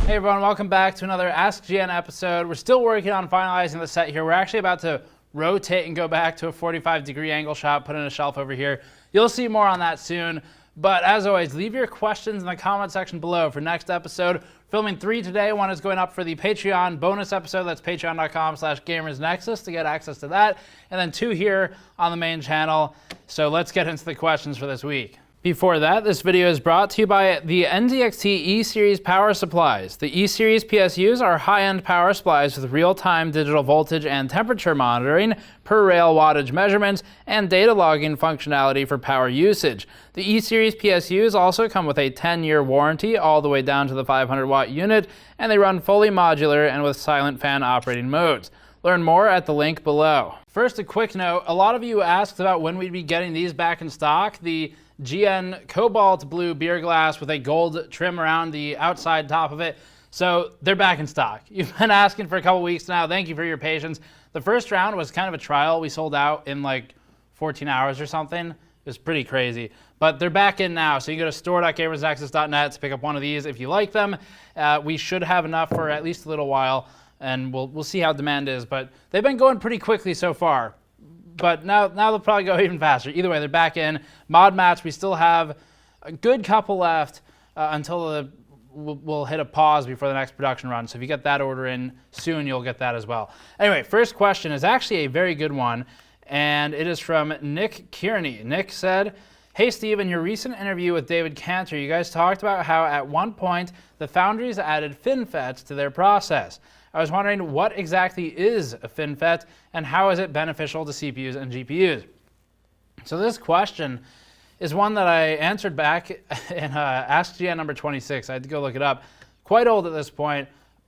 Hey everyone, welcome back to another Ask GN episode. We're still working on finalizing the set here. We're actually about to rotate and go back to a 45-degree angle shot, put in a shelf over here. You'll see more on that soon. But as always, leave your questions in the comment section below for next episode. Filming 3 today. One is going up for the Patreon bonus episode. That's patreon.com/gamersnexus to get access to that. And then 2 here on the main channel. So let's get into the questions for this week. Before that, this video is brought to you by the NZXT E-Series power supplies. The E-Series PSUs are high-end power supplies with real-time digital voltage and temperature monitoring, per-rail wattage measurements, and data logging functionality for power usage. The E-Series PSUs also come with a 10-year warranty all the way down to the 500-watt unit, and they run fully modular and with silent fan operating modes. Learn more at the link below. First, a quick note. A lot of you asked about when we'd be getting these back in stock. The GN Cobalt Blue beer glass with a gold trim around the outside top of it. So they're back in stock. You've been asking for a couple weeks now. Thank you for your patience. The first round was kind of a trial. We sold out in like 14 hours or something. It was pretty crazy. But they're back in now. So you go to store.gamersnexus.net to pick up one of these if you like them. We should have enough for at least a little while, and we'll see how demand is. But they've been going pretty quickly so far. But now they'll probably go even faster. Either way, they're back in. Mod mats, we still have a good couple left until we'll hit a pause before the next production run. So if you get that order in soon, you'll get that as well. Anyway, first question is actually a very good one, and it is from Nik Kearney. Nick said, "Hey Steve, in your recent interview with David Kanter, you guys talked about how at one point the foundries added FinFETs to their process. I was wondering what exactly is a FinFET and how is it beneficial to CPUs and GPUs?" So this question is one that I answered back in Ask GN number 26. I had to go look it up. Quite old at this point.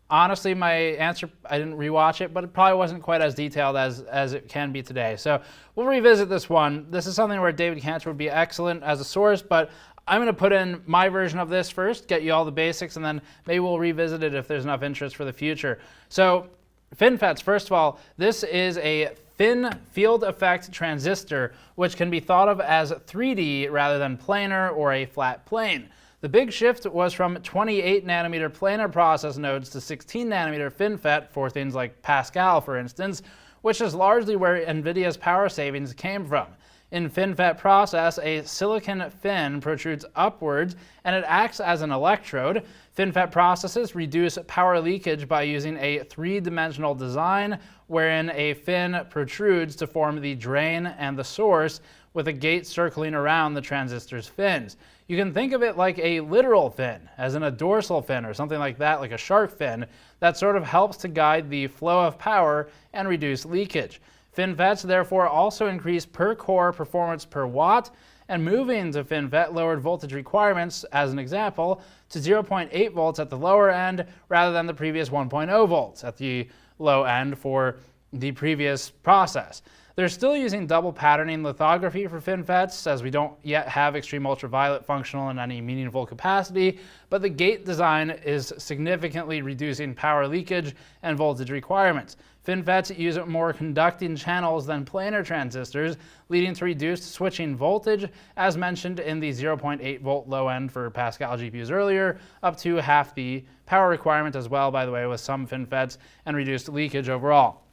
Honestly, my answer, I didn't rewatch it, but it probably wasn't quite as detailed as it can be today. So we'll revisit this one. This is something where David Kanter would be excellent as a source, but I'm going to put in my version of this first, get you all the basics, and then maybe we'll revisit it if there's enough interest for the future. So FinFETs, first of all, this is a fin field effect transistor, which can be thought of as 3D rather than planar or a flat plane. The big shift was from 28 nanometer planar process nodes to 16 nanometer FinFET for things like Pascal, for instance, which is largely where NVIDIA's power savings came from. In FinFET process, a silicon fin protrudes upwards and it acts as an electrode. FinFET processes reduce power leakage by using a 3-dimensional design wherein a fin protrudes to form the drain and the source with a gate circling around the transistor's fins. You can think of it like a literal fin, as in a dorsal fin or something like that, like a shark fin, that sort of helps to guide the flow of power and reduce leakage. FinFETs therefore also increase per core performance per watt, and moving to FinFET lowered voltage requirements, as an example, to 0.8 volts at the lower end rather than the previous 1.0 volts at the low end for the previous process. They're still using double patterning lithography for FinFETs, as we don't yet have extreme ultraviolet functional in any meaningful capacity, but the gate design is significantly reducing power leakage and voltage requirements. FinFETs use more conducting channels than planar transistors, leading to reduced switching voltage, as mentioned in the 0.8 volt low end for Pascal GPUs earlier, up to half the power requirement as well, by the way, with some FinFETs, and reduced leakage overall.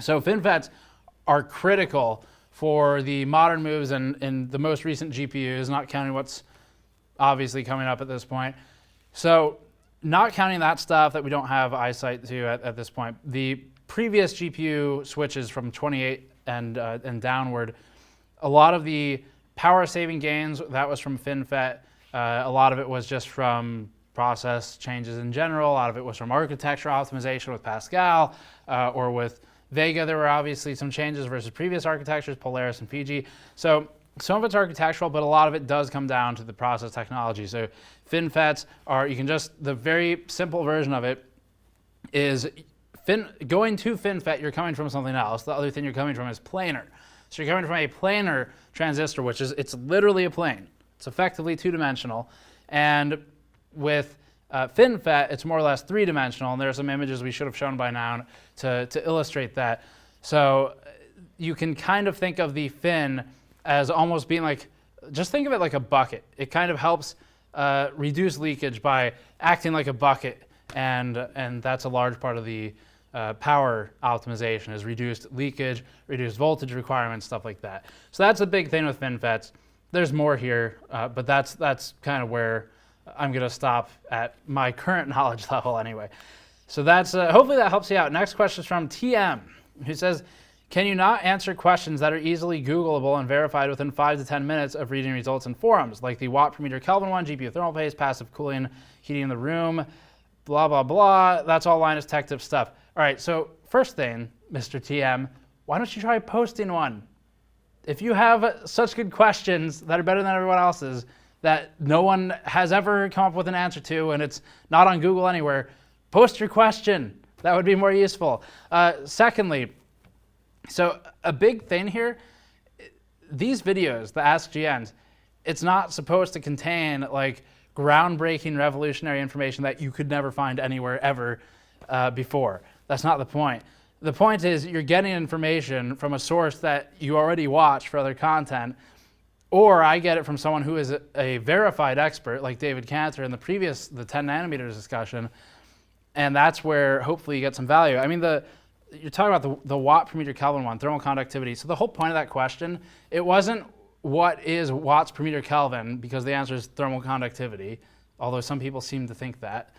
So FinFETs are critical for the modern moves in the most recent GPUs, not counting what's obviously coming up at this point. So not counting that stuff that we don't have eyesight to at this point, the previous GPU switches from 28 and downward, a lot of the power saving gains, that was from FinFET. A lot of it was just from process changes in general. A lot of it was from architecture optimization with Pascal or with Vega. There were obviously some changes versus previous architectures, Polaris and Fiji. So some of it's architectural, but a lot of it does come down to the process technology. So FinFETs are, the very simple version of it is going to FinFET, you're coming from something else. The other thing you're coming from is planar. So you're coming from a planar transistor, which is, it's literally a plane. It's effectively 2-dimensional. And with FinFET, it's more or less 3-dimensional, and there are some images we should have shown by now to illustrate that. So you can kind of think of the fin as almost being like, just think of it like a bucket. It kind of helps reduce leakage by acting like a bucket and that's a large part of the power optimization, is reduced leakage, reduced voltage requirements, stuff like that. So that's a big thing with FinFETs. There's more here, but that's kind of where I'm going to stop at my current knowledge level anyway. So that's hopefully that helps you out. Next question is from TM, who says, can you not answer questions that are easily Googleable and verified within 5 to 10 minutes of reading results in forums, like the watt per meter Kelvin one, GPU thermal paste, passive cooling, heating the room, blah, blah, blah. That's all Linus Tech Tip stuff. All right, so first thing, Mr. TM, why don't you try posting one? If you have such good questions that are better than everyone else's, that no one has ever come up with an answer to, and it's not on Google anywhere, post your question. That would be more useful. Secondly, so a big thing here, these videos, the Ask GNs, it's not supposed to contain like groundbreaking, revolutionary information that you could never find anywhere ever before. That's not the point. The point is you're getting information from a source that you already watch for other content, or I get it from someone who is a verified expert, like David Kanter in the 10 nanometers discussion, and that's where hopefully you get some value. I mean, you're talking about the watt per meter Kelvin one, thermal conductivity. So the whole point of that question, it wasn't what is watts per meter Kelvin, because the answer is thermal conductivity, although some people seem to think that.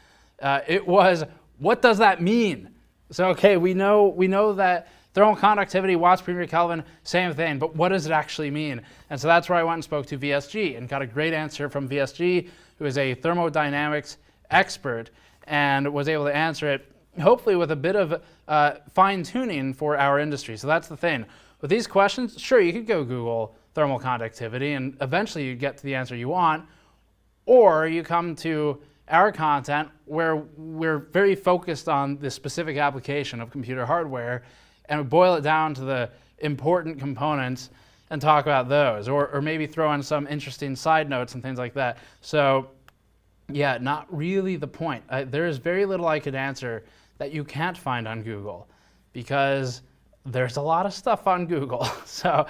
It was, what does that mean? So, okay, we know that thermal conductivity, watts per meter Kelvin, same thing, but what does it actually mean? And so that's where I went and spoke to VSG and got a great answer from VSG, who is a thermodynamics expert, and was able to answer it, hopefully with a bit of fine-tuning for our industry. So that's the thing. With these questions, sure, you could go Google thermal conductivity, and eventually you get to the answer you want, or you come to our content where we're very focused on the specific application of computer hardware, and we boil it down to the important components and talk about those, or maybe throw in some interesting side notes and things like that. So yeah, not really the point. There is very little I could answer that you can't find on Google, because there's a lot of stuff on Google. So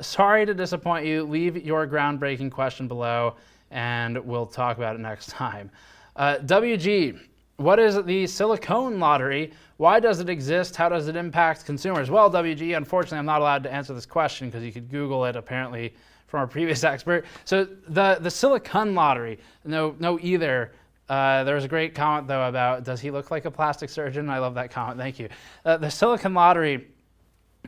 sorry to disappoint you. Leave your groundbreaking question below, and we'll talk about it next time. WG, what is the silicone lottery? Why does it exist? How does it impact consumers? Well, WG, unfortunately, I'm not allowed to answer this question because you could Google it, apparently, from our previous expert. So the silicone lottery, no either. There was a great comment, though, about, does he look like a plastic surgeon? I love that comment. Thank you. The silicone lottery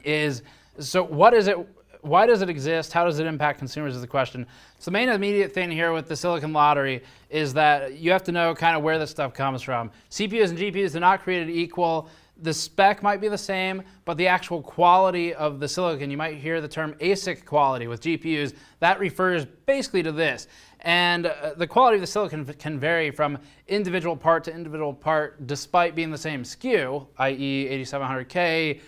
is, so what is it? Why does it exist? How does it impact consumers is the question. So the main immediate thing here with the silicon lottery is that you have to know kind of where this stuff comes from. CPUs and GPUs are not created equal. The spec might be the same, but the actual quality of the silicon, you might hear the term ASIC quality with GPUs, that refers basically to this. And the quality of the silicon can vary from individual part to individual part despite being the same SKU, i.e. 8700K,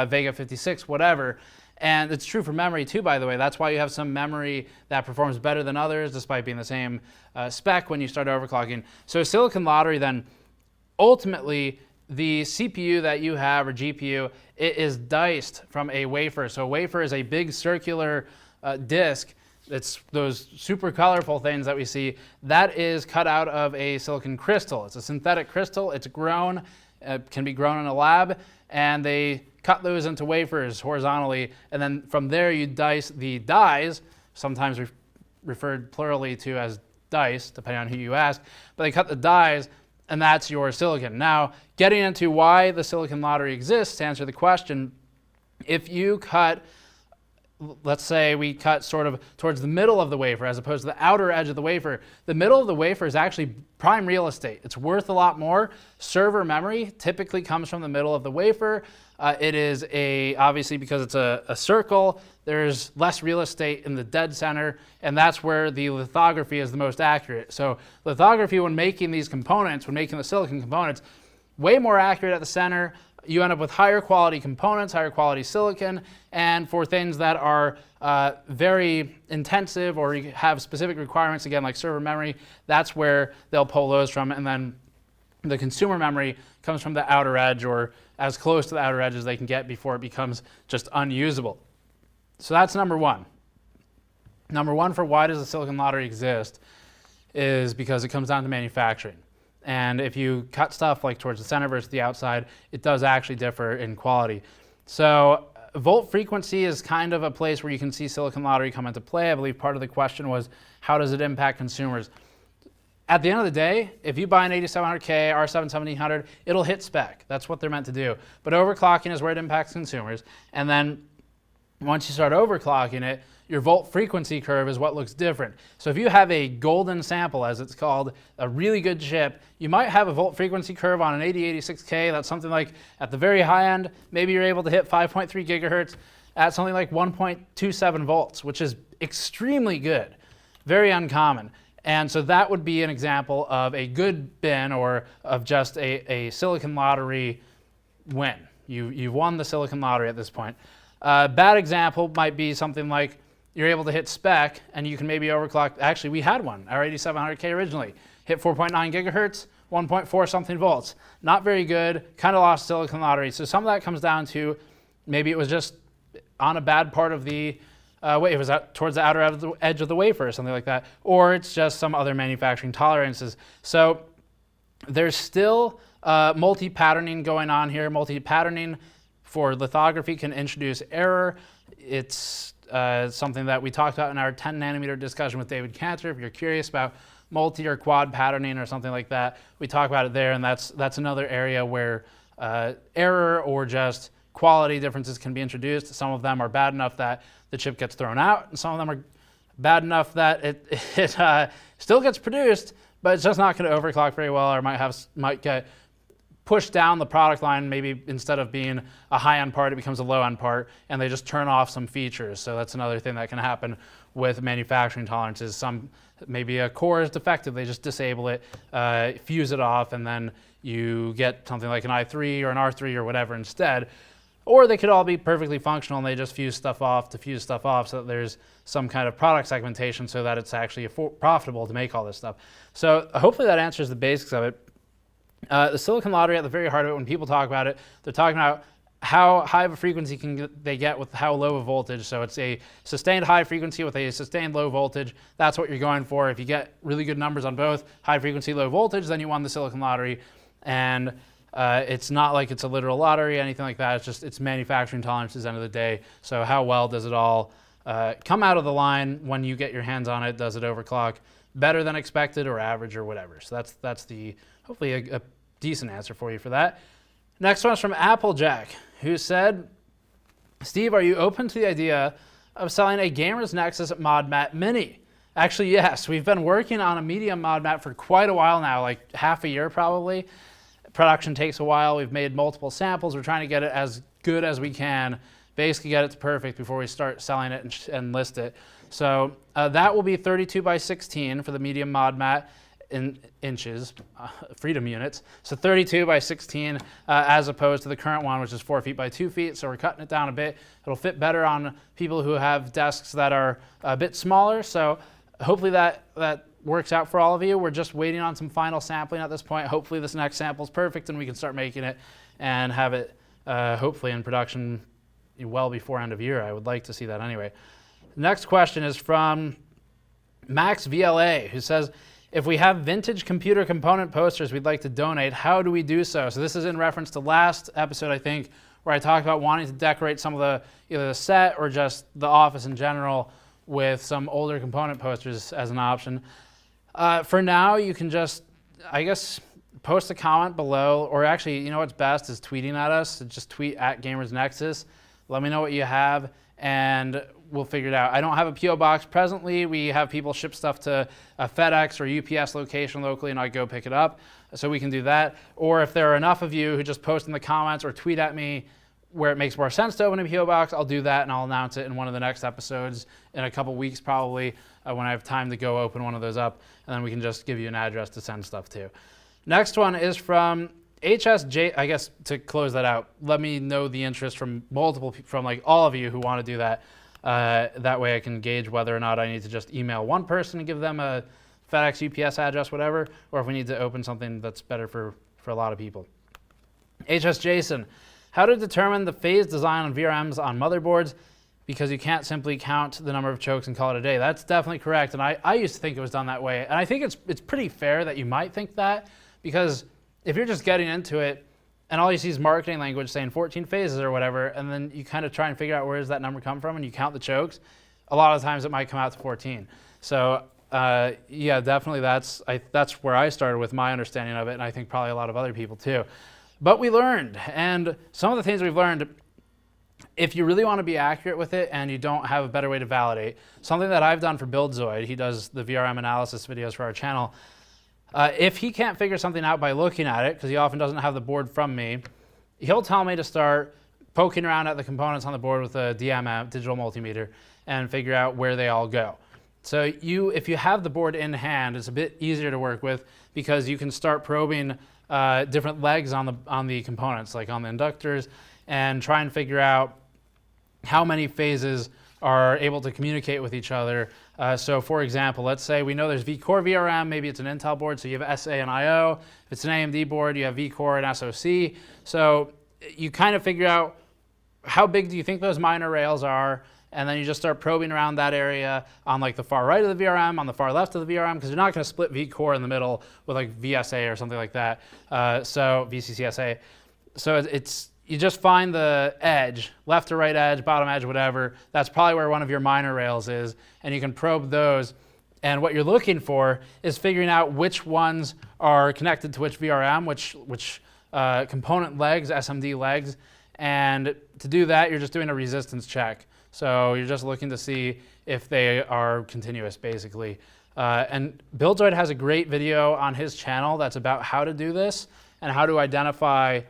Vega 56, whatever. And it's true for memory too, by the way. That's why you have some memory that performs better than others despite being the same spec when you start overclocking. So silicon lottery then, ultimately, the CPU that you have, or GPU, it is diced from a wafer. So a wafer is a big circular disk. It's those super colorful things that we see. That is cut out of a silicon crystal. It's a synthetic crystal. It's grown, can be grown in a lab, and they cut those into wafers horizontally, and then from there you dice the dies, sometimes referred plurally to as dice, depending on who you ask, but they cut the dies, and that's your silicon. Now, getting into why the silicon lottery exists, to answer the question, if you cut, let's say we cut sort of towards the middle of the wafer as opposed to the outer edge of the wafer, the middle of the wafer is actually prime real estate. It's worth a lot more. Server memory typically comes from the middle of the wafer. It is obviously because it's a circle, there's less real estate in the dead center, and that's where the lithography is the most accurate. So lithography, when making these components, when making the silicon components, way more accurate at the center. You end up with higher quality components, higher quality silicon, and for things that are very intensive or have specific requirements, again, like server memory, that's where they'll pull those from. And then the consumer memory comes from the outer edge, or as close to the outer edge as they can get before it becomes just unusable. So that's number one. Number one for why does the silicon lottery exist is because it comes down to manufacturing. And if you cut stuff like towards the center versus the outside, it does actually differ in quality. So volt frequency is kind of a place where you can see silicon lottery come into play. I believe part of the question was, how does it impact consumers? At the end of the day, if you buy an 8700K, R7 1700, it'll hit spec. That's what they're meant to do. But overclocking is where it impacts consumers. And then once you start overclocking it, your volt frequency curve is what looks different. So if you have a golden sample, as it's called, a really good chip, you might have a volt frequency curve on an 8086K that's something like, at the very high end, maybe you're able to hit 5.3 gigahertz at something like 1.27 volts, which is extremely good, very uncommon. And so that would be an example of a good bin, or of just a silicon lottery win. You've won the silicon lottery at this point. Bad example might be something like you're able to hit spec and you can maybe overclock. Actually, we had one, our 8700K originally. Hit 4.9 gigahertz, 1.4 something volts. Not very good, kind of lost silicon lottery. So some of that comes down to maybe it was just on a bad part of the it was out towards the outer edge of the wafer or something like that, or it's just some other manufacturing tolerances. So there's still multi-patterning going on here. Multi-patterning for lithography can introduce error. It's something that we talked about in our 10 nanometer discussion with David Kanter. If you're curious about multi or quad patterning or something like that, we talk about it there, and that's another area where error or just quality differences can be introduced. Some of them are bad enough that the chip gets thrown out, and some of them are bad enough that it still gets produced, but it's just not going to overclock very well, or might get pushed down the product line. Maybe instead of being a high-end part, it becomes a low-end part, and they just turn off some features. So that's another thing that can happen with manufacturing tolerances. Maybe a core is defective, they just disable it, fuse it off, and then you get something like an i3 or an R3 or whatever instead. Or they could all be perfectly functional and they just fuse stuff off to fuse stuff off, so that there's some kind of product segmentation so that it's actually profitable to make all this stuff. So hopefully that answers the basics of it. The silicon lottery, at the very heart of it, when people talk about it, they're talking about how high of a frequency can they get with how low a voltage. So it's a sustained high frequency with a sustained low voltage. That's what you're going for. If you get really good numbers on both, high frequency, low voltage, then you won the silicon lottery. And it's not like it's a literal lottery, anything like that. It's just, it's manufacturing tolerances at the end of the day. So how well does it all come out of the line when you get your hands on it? Does it overclock better than expected, or average, or whatever? So that's the hopefully a decent answer for you for that. Next one's from Applejack, who said, Steve, are you open to the idea of selling a gamer's Nexus mod mat mini? Actually, yes. We've been working on a medium mod mat for quite a while now, like half a year probably. Production takes a while. We've made multiple samples. We're trying to get it as good as we can, basically get it to perfect before we start selling it and list it. So that will be 32 by 16 for the medium mod mat in inches, freedom units. So 32 by 16 as opposed to the current one, which is 4 feet by 2 feet. So we're cutting it down a bit. It'll fit better on people who have desks that are a bit smaller. So hopefully that works out for all of you. We're just waiting on some final sampling at this point. Hopefully this next sample is perfect and we can start making it and have it hopefully in production well before end of year. I would like to see that anyway. Next question is from Maxvla, who says, if we have vintage computer component posters we'd like to donate, how do we do so? So this is in reference to last episode, I think, where I talked about wanting to decorate some of either the set or just the office in general with some older component posters as an option. For now, you can just, I guess, post a comment below, or actually, you know what's best is tweeting at us. Just tweet at GamersNexus. Let me know what you have, and we'll figure it out. I don't have a P.O. box presently. We have people ship stuff to a FedEx or UPS location locally, and I go pick it up, so we can do that. Or if there are enough of you who just post in the comments or tweet at me where it makes more sense to open a P.O. box, I'll do that, and I'll announce it in one of the next episodes in a couple weeks probably, when I have time to go open one of those up, and then we can just give you an address to send stuff to. Next one is from HSJ. I guess to close that out, let me know the interest from like all of you who want to do that. That way I can gauge whether or not I need to just email one person and give them a FedEx, UPS address, whatever, or if we need to open something that's better for a lot of people. HS Jason, how to determine the phase design on VRMs on motherboards, because you can't simply count the number of chokes and call it a day. That's definitely correct, and I used to think it was done that way, and I think it's pretty fair that you might think that, because if you're just getting into it and all you see is marketing language saying 14 phases or whatever, and then you kind of try and figure out where does that number come from and you count the chokes, a lot of times it might come out to 14. So yeah, definitely that's where I started with my understanding of it, and I think probably a lot of other people too. But we learned, and some of the things we've learned, if you really want to be accurate with it and you don't have a better way to validate, something that I've done for BuildZoid, he does the VRM analysis videos for our channel, if he can't figure something out by looking at it, because he often doesn't have the board from me, he'll tell me to start poking around at the components on the board with a DMM, digital multimeter, and figure out where they all go. So if you have the board in hand, it's a bit easier to work with because you can start probing different legs on the components, like on the inductors, and try and figure out how many phases are able to communicate with each other. So for example, let's say we know there's vCore VRM, maybe it's an Intel board, so you have SA and IO. If it's an AMD board, you have vCore and SoC. So you kind of figure out how big do you think those minor rails are, and then you just start probing around that area on like the far right of the VRM, on the far left of the VRM, because you're not going to split vCore in the middle with like VSA or something like that. So VCCSA. So you just find the edge, left to right edge, bottom edge, whatever. That's probably where one of your minor rails is, and you can probe those. And what you're looking for is figuring out which ones are connected to which VRM, which component legs, SMD legs. And to do that, you're just doing a resistance check. So you're just looking to see if they are continuous, basically. And BuildZoid has a great video on his channel that's about how to do this and how to identify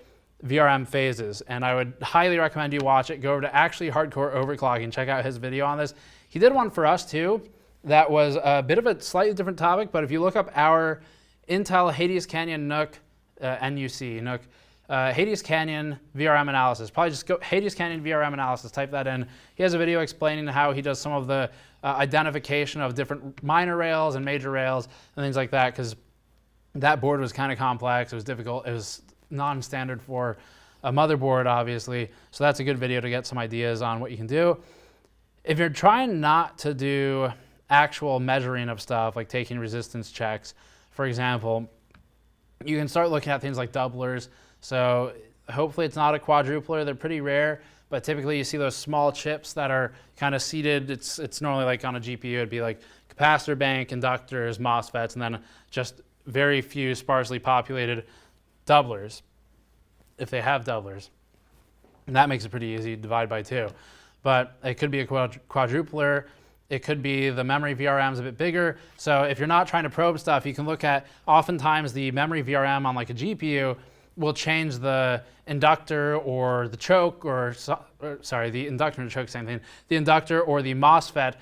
VRM phases. And I would highly recommend you watch it. Go over to Actually Hardcore Overclocking. Check out his video on this. He did one for us too that was a bit of a slightly different topic, but if you look up our Intel Hades Canyon NUC, NUC, NUC, Hades Canyon VRM analysis. Probably just go Hades Canyon VRM analysis, type that in. He has a video explaining how he does some of the identification of different minor rails and major rails and things like that, because that board was kind of complex. It was difficult. It was non-standard for a motherboard, obviously. So that's a good video to get some ideas on what you can do. If you're trying not to do actual measuring of stuff, like taking resistance checks, for example, you can start looking at things like doublers. So hopefully it's not a quadrupler. They're pretty rare, but typically you see those small chips that are kind of seated. It's normally like on a GPU, it'd be like capacitor bank, inductors, MOSFETs, and then just very few sparsely populated doublers, if they have doublers. And that makes it pretty easy to divide by 2. But it could be a quadrupler. It could be the memory VRM's a bit bigger. So if you're not trying to probe stuff, you can look at, oftentimes the memory VRM on like a GPU will change the inductor or the choke, the inductor and choke, same thing, the inductor or the MOSFET,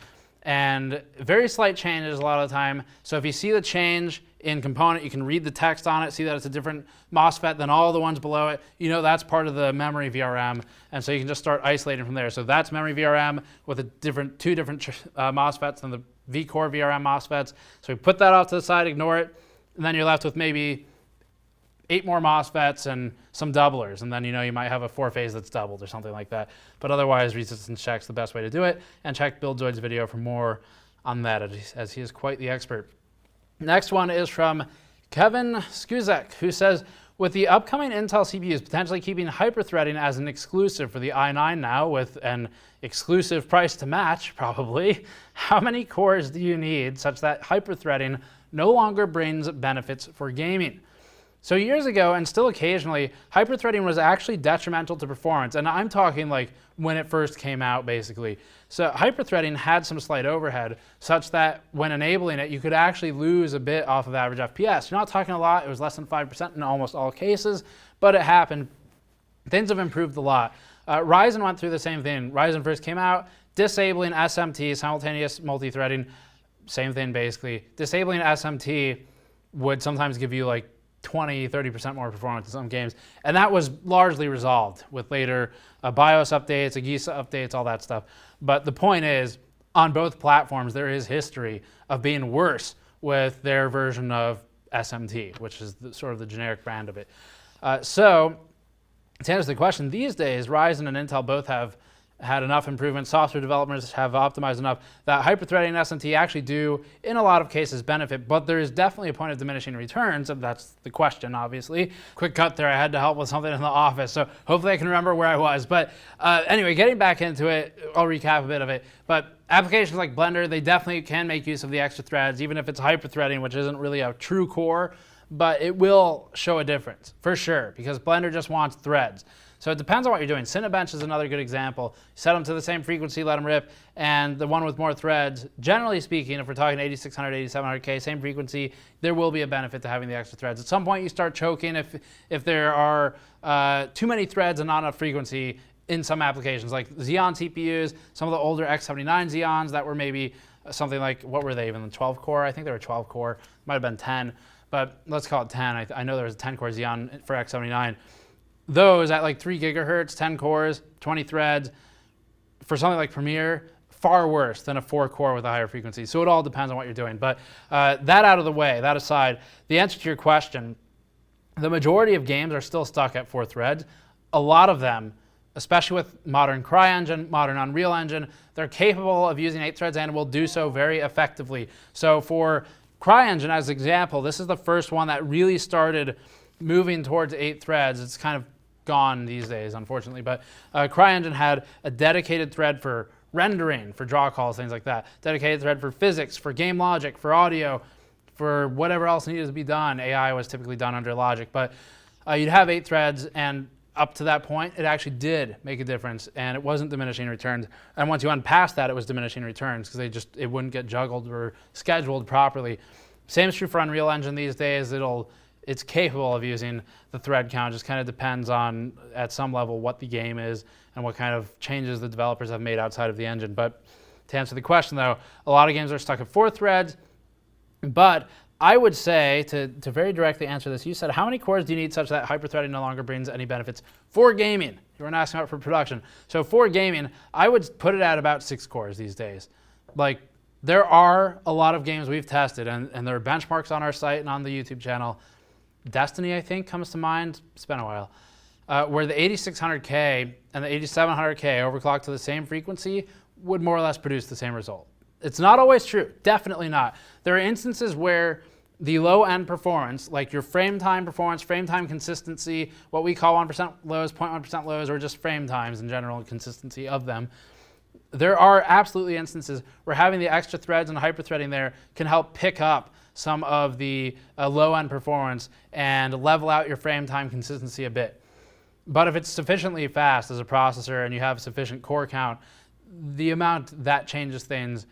and very slight changes a lot of the time. So if you see the change in component, you can read the text on it, see that it's a different MOSFET than all the ones below it. You know that's part of the memory VRM, and so you can just start isolating from there. So that's memory VRM with two different MOSFETs than the vCore VRM MOSFETs. So we put that off to the side, ignore it, and then you're left with maybe 8 more MOSFETs and some doublers, and then you might have a 4-phase that's doubled or something like that. But otherwise, resistance check's the best way to do it, and check BuildZoid's video for more on that, as he is quite the expert. Next one is from Kevin Skusek, who says, with the upcoming Intel CPUs potentially keeping hyperthreading as an exclusive for the i9 now, with an exclusive price to match probably, how many cores do you need such that hyperthreading no longer brings benefits for gaming? So years ago, and still occasionally, hyperthreading was actually detrimental to performance. And I'm talking like when it first came out, basically. So hyperthreading had some slight overhead, such that when enabling it, you could actually lose a bit off of average FPS. You're not talking a lot. It was less than 5% in almost all cases, but it happened. Things have improved a lot. Ryzen went through the same thing. Ryzen first came out, disabling SMT, simultaneous multi-threading, same thing basically. Disabling SMT would sometimes give you like 20, 30% more performance in some games. And that was largely resolved with later BIOS updates, AGISA updates, all that stuff. But the point is, on both platforms, there is history of being worse with their version of SMT, which is sort of the generic brand of it. So to answer the question, these days, Ryzen and Intel both have had enough improvements, software developers have optimized enough that hyperthreading and SMT actually do, in a lot of cases, benefit, but there is definitely a point of diminishing returns, and that's the question, obviously. Quick cut there, I had to help with something in the office, so hopefully I can remember where I was. But anyway, getting back into it, I'll recap a bit of it. But applications like Blender, they definitely can make use of the extra threads, even if it's hyperthreading, which isn't really a true core, but it will show a difference, for sure, because Blender just wants threads. So it depends on what you're doing. Cinebench is another good example. Set them to the same frequency, let them rip, and the one with more threads, generally speaking, if we're talking 8600, 8700K, same frequency, there will be a benefit to having the extra threads. At some point you start choking if there are too many threads and not enough frequency in some applications, like Xeon CPUs, some of the older X79 Xeons that were maybe something like, what were they even, the 12 core? I think they were 12 core, might have been 10, but let's call it 10. I know there was a 10 core Xeon for X79. Those at like 3 gigahertz, 10 cores, 20 threads, for something like Premiere, far worse than a 4 core with a higher frequency. So it all depends on what you're doing. But that out of the way, that aside, the answer to your question, the majority of games are still stuck at 4 threads. A lot of them, especially with modern CryEngine, modern Unreal Engine, they're capable of using 8 threads and will do so very effectively. So for CryEngine, as an example, this is the first one that really started moving towards 8 threads. It's kind of gone these days, unfortunately, but CryEngine had a dedicated thread for rendering, for draw calls, things like that. Dedicated thread for physics, for game logic, for audio, for whatever else needed to be done. AI was typically done under logic, but you'd have 8 threads, and up to that point, it actually did make a difference, and it wasn't diminishing returns. And once you went past that, it was diminishing returns because it wouldn't get juggled or scheduled properly. Same is true for Unreal Engine these days. It's capable of using the thread count. Just kind of depends on, at some level, what the game is and what kind of changes the developers have made outside of the engine. But to answer the question, though, a lot of games are stuck at 4 threads. But I would say, to very directly answer this, you said, how many cores do you need such that hyperthreading no longer brings any benefits for gaming? You weren't asking about for production. So for gaming, I would put it at about 6 cores these days. Like, there are a lot of games we've tested, and there are benchmarks on our site and on the YouTube channel. Destiny, I think, comes to mind. It's been a while. Where the 8600K and the 8700K overclocked to the same frequency would more or less produce the same result. It's not always true. Definitely not. There are instances where the low-end performance, like your frame time performance, frame time consistency, what we call 1% lows, 0.1% lows, or just frame times in general and consistency of them, there are absolutely instances where having the extra threads and hyperthreading there can help pick up some of the low-end performance and level out your frame time consistency a bit. But if it's sufficiently fast as a processor and you have sufficient core count, the amount that changes things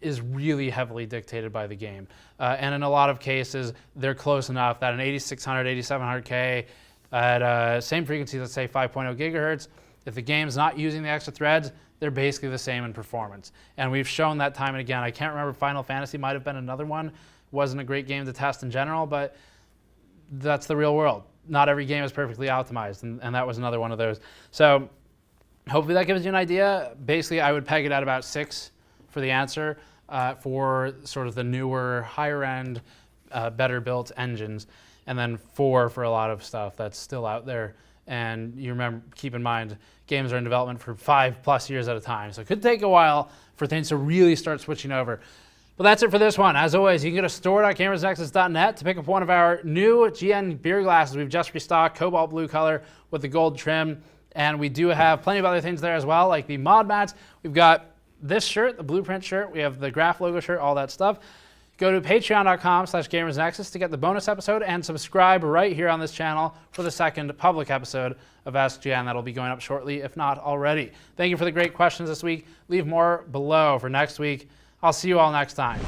is really heavily dictated by the game. And in a lot of cases, they're close enough that an 8600, 8700K at same frequency, let's say 5.0 gigahertz, if the game's not using the extra threads, they're basically the same in performance. And we've shown that time and again. I can't remember, Final Fantasy might have been another one. Wasn't a great game to test in general, but that's the real world. Not every game is perfectly optimized, and that was another one of those. So hopefully that gives you an idea. Basically, I would peg it at about 6 for the answer for sort of the newer, higher-end, better built engines, and then 4 for a lot of stuff that's still out there. And you remember, keep in mind, games are in development for 5+ years at a time, so it could take a while for things to really start switching over. Well, that's it for this one. As always, you can go to store.gamersnexus.net to pick up one of our new GN beer glasses. We've just restocked cobalt blue color with the gold trim, and we do have plenty of other things there as well, like the mod mats. We've got this shirt, the Blueprint shirt. We have the Graph logo shirt, all that stuff. Go to patreon.com/gamersnexus to get the bonus episode and subscribe right here on this channel for the second public episode of Ask GN. That'll be going up shortly, if not already. Thank you for the great questions this week. Leave more below for next week. I'll see you all next time.